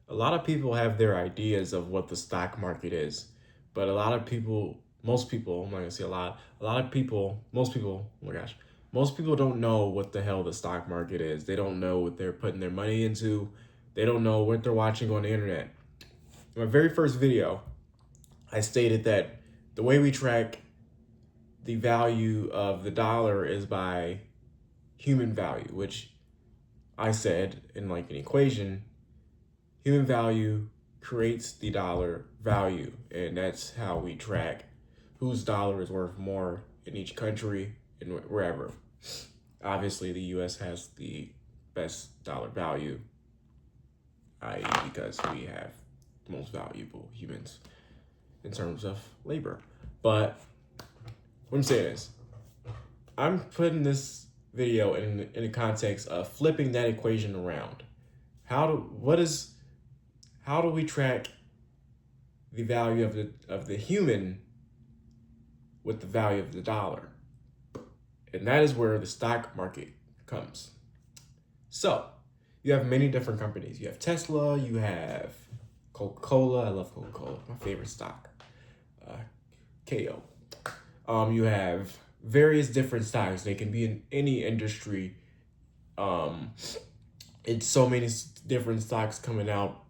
A lot of people have their ideas of what the stock market is, but a lot of people, most people, I'm not gonna say a lot of people, most people, oh my gosh, most people don't know what the hell the stock market is. They don't know what they're putting their money into. They don't know what they're watching on the internet. In my very first video, I stated that the way we track the value of the dollar is by human value, which I said in like an equation, human value creates the dollar value, and that's how we track whose dollar is worth more in each country and wherever. Obviously, the US has the best dollar value, i.e., because we have the most valuable humans in terms of labor. But what I'm saying is, I'm putting this video in the context of flipping that equation around. How do we track the value of the human with the value of the dollar? And that is where the stock market comes. So you have many different companies. You have Tesla, you have Coca-Cola. I love Coca-Cola, my favorite stock. KO. You have various different stocks. They can be in any industry. It's so many different stocks coming out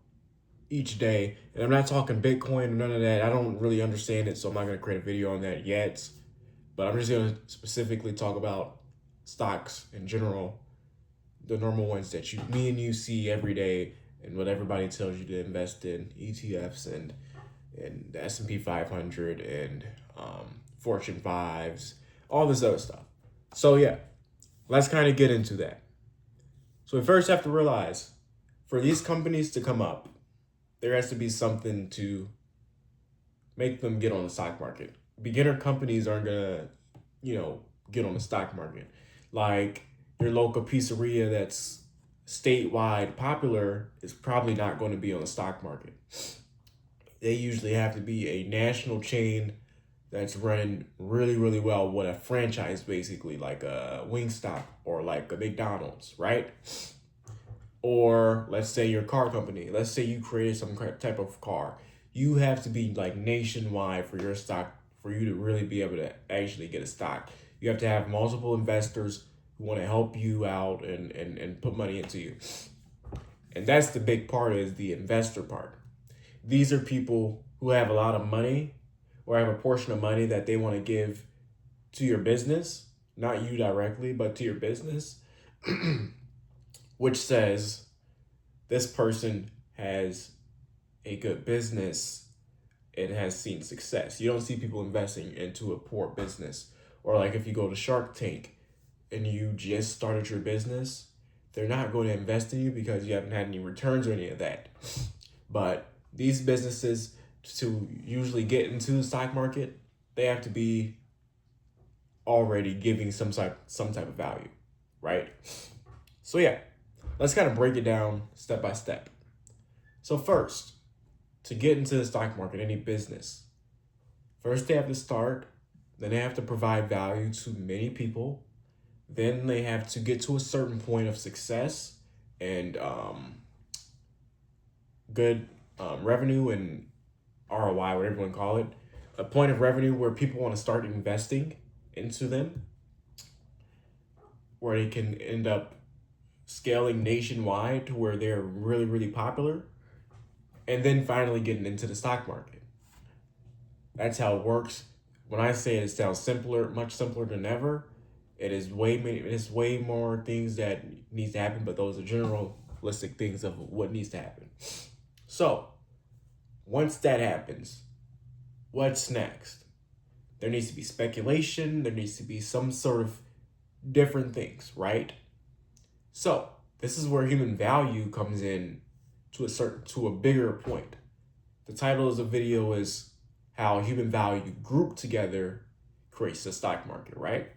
each day. And I'm not talking Bitcoin or none of that. I don't really understand it, so I'm not going to create a video on that yet. But I'm just going to specifically talk about stocks in general, the normal ones that me and you see every day, and what everybody tells you to invest in, ETFs and the S&P 500 and Fortune 5s, all this other stuff. So yeah, let's kind of get into that. So we first have to realize, for these companies to come up, there has to be something to make them get on the stock market. Beginner companies aren't gonna, get on the stock market. Like your local pizzeria that's statewide popular is probably not going to be on the stock market. They usually have to be a national chain that's running really, really well with a franchise, basically, like a Wingstop or like a McDonald's, right? Or let's say your car company. Let's say you created some type of car. You have to be like nationwide for your stock, for you to really be able to actually get a stock. You have to have multiple investors who want to help you out and put money into you. And that's the big part, is the investor part. These are people who have a lot of money or have a portion of money that they want to give to your business, not you directly, but to your business, which says this person has a good business and has seen success. You don't see people investing into a poor business. Or like if you go to Shark Tank and you just started your business, they're not going to invest in you because you haven't had any returns or any of that. But these businesses, to usually get into the stock market, they have to be already giving some type of value, right? So yeah, let's kind of break it down step by step. So first, to get into the stock market, any business, first they have to start, then they have to provide value to many people, then they have to get to a certain point of success and good revenue and ROI, whatever you want to call it, a point of revenue where people want to start investing into them, where they can end up scaling nationwide to where they're really, really popular, and then finally getting into the stock market. That's how it works. When I say it sounds simpler, much simpler than ever, it is way more things that needs to happen, but those are generalistic things of what needs to happen. So once that happens, what's next? There needs to be speculation. There needs to be some sort of different things, right? So this is where human value comes in to a bigger point. The title of the video is how human value grouped together creates the stock market, right?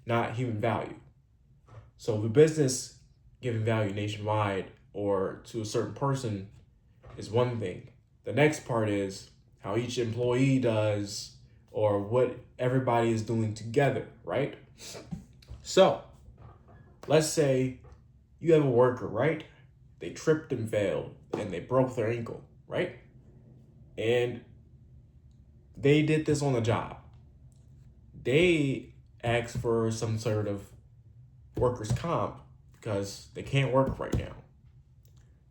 Not human value. So the business giving value nationwide or to a certain person is one thing. The next part is how each employee does or what everybody is doing together, right? So let's say you have a worker, right? They tripped and failed. and they broke their ankle, right? And they did this on the job. They asked for some sort of workers' comp because they can't work right now.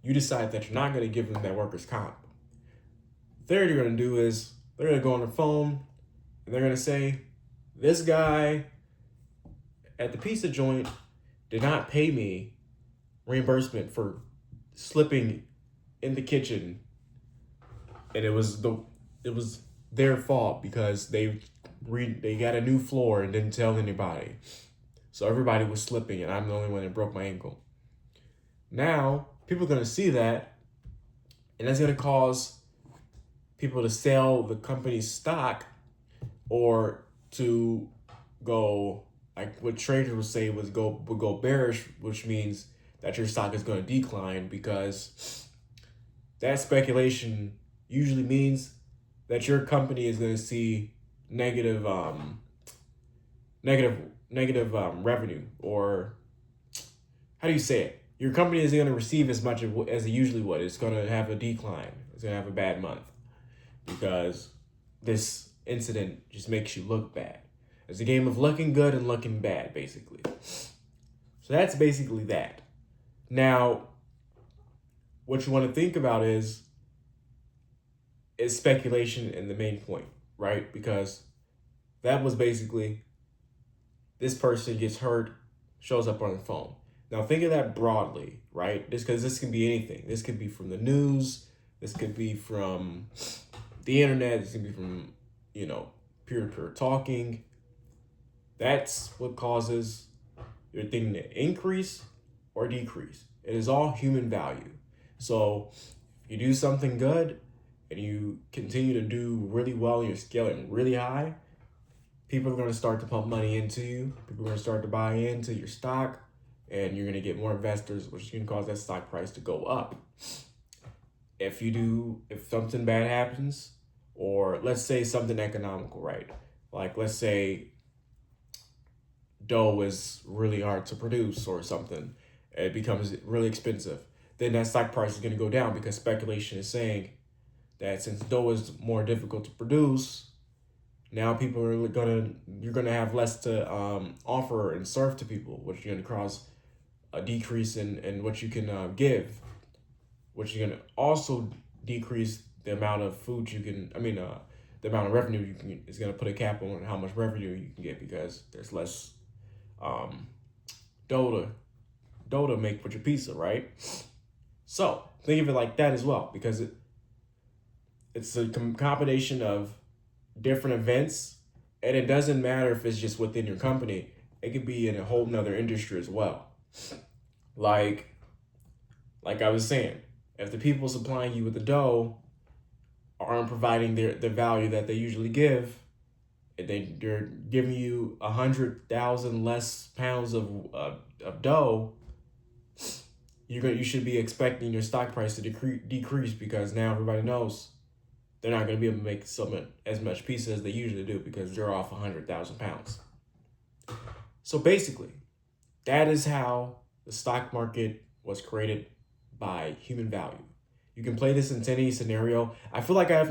You decide that you're not going to give them that workers' comp. Third, you're going to do is they're going to go on the phone and they're going to say, this guy at the pizza joint did not pay me reimbursement for slipping in the kitchen, and it was their fault because they got a new floor and didn't tell anybody, so everybody was slipping and I'm the only one that broke my ankle. Now people are going to see that, and that's going to cause people to sell the company's stock, or to go, like what traders would say, would go bearish, which means that your stock is going to decline, because that speculation usually means that your company is going to see negative revenue, or how do you say it? Your company isn't going to receive as much as it usually would. It's going to have a decline. It's going to have a bad month because this incident just makes you look bad. It's a game of looking good and looking bad, basically. So that's basically that. Now, what you want to think about is speculation in the main point, right? Because that was basically, this person gets hurt, shows up on the phone. Now think of that broadly, right? Because this can be anything. This could be from the news. This could be from the internet. This could be from, peer-to-peer talking. That's what causes your thing to increase or decrease. It is all human value. So if you do something good and you continue to do really well and you're scaling really high, people are going to start to pump money into you. People are going to start to buy into your stock, and you're going to get more investors, which is going to cause that stock price to go up. If something bad happens, or let's say something economical, right? Like let's say dough is really hard to produce or something, it becomes really expensive, then that stock price is going to go down, because speculation is saying that since dough is more difficult to produce, now you're gonna have less to offer and serve to people, which is going to cause a decrease in what you can give, which is going to also decrease the amount of food you can, the amount of revenue you can, is going to put a cap on how much revenue you can get, because there's less dough to make with your pizza, right? So think of it like that as well, because it's a combination of different events, and it doesn't matter if it's just within your company. It could be in a whole nother industry as well. Like I was saying, if the people supplying you with the dough aren't providing the value that they usually give, they're giving you 100,000 less pounds of dough, you should be expecting your stock price to decrease, because now everybody knows they're not going to be able to make as much pizza as they usually do, because they're off 100,000 pounds. So basically, that is how the stock market was created, by human value. You can play this in any scenario. I feel like I have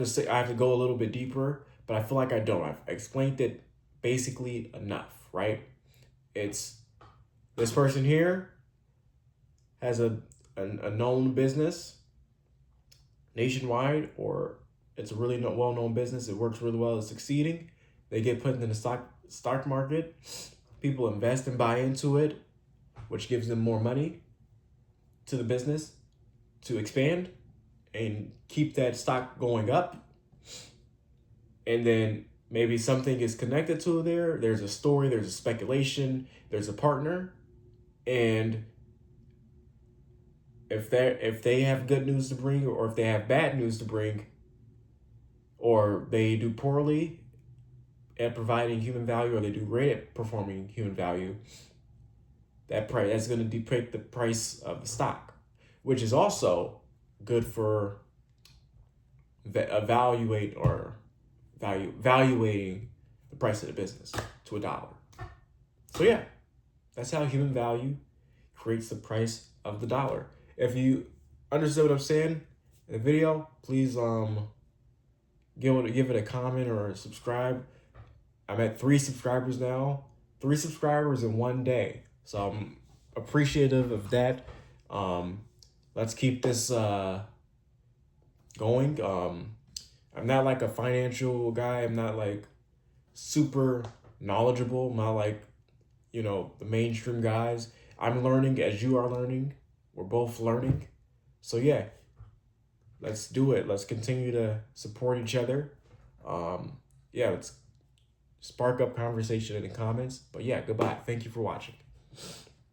to go a little bit deeper, but I feel like I don't. I've explained it basically enough, right? It's this person here has a known business nationwide, or it's a really well-known business. It works really well. It's succeeding. They get put in the stock market. People invest and buy into it, which gives them more money to the business to expand and keep that stock going up. And then maybe something is connected to there. There's a story, there's a speculation, there's a partner. And if they have good news to bring, or if they have bad news to bring, or they do poorly at providing human value, or they do great at performing human value, that's going to depict the price of the stock, which is also good for valuating the price of the business to $1. So yeah, that's how human value creates the price of the dollar. If you understood what I'm saying in the video, please give it a comment or subscribe. I'm at 3 subscribers now. 3 subscribers in one day. So I'm appreciative of that. Let's keep this going. I'm not like a financial guy. I'm not like super knowledgeable. I'm not like, the mainstream guys. I'm learning as you are learning. We're both learning. So yeah, let's do it. Let's continue to support each other. Yeah, let's spark up conversation in the comments. But yeah, goodbye. Thank you for watching.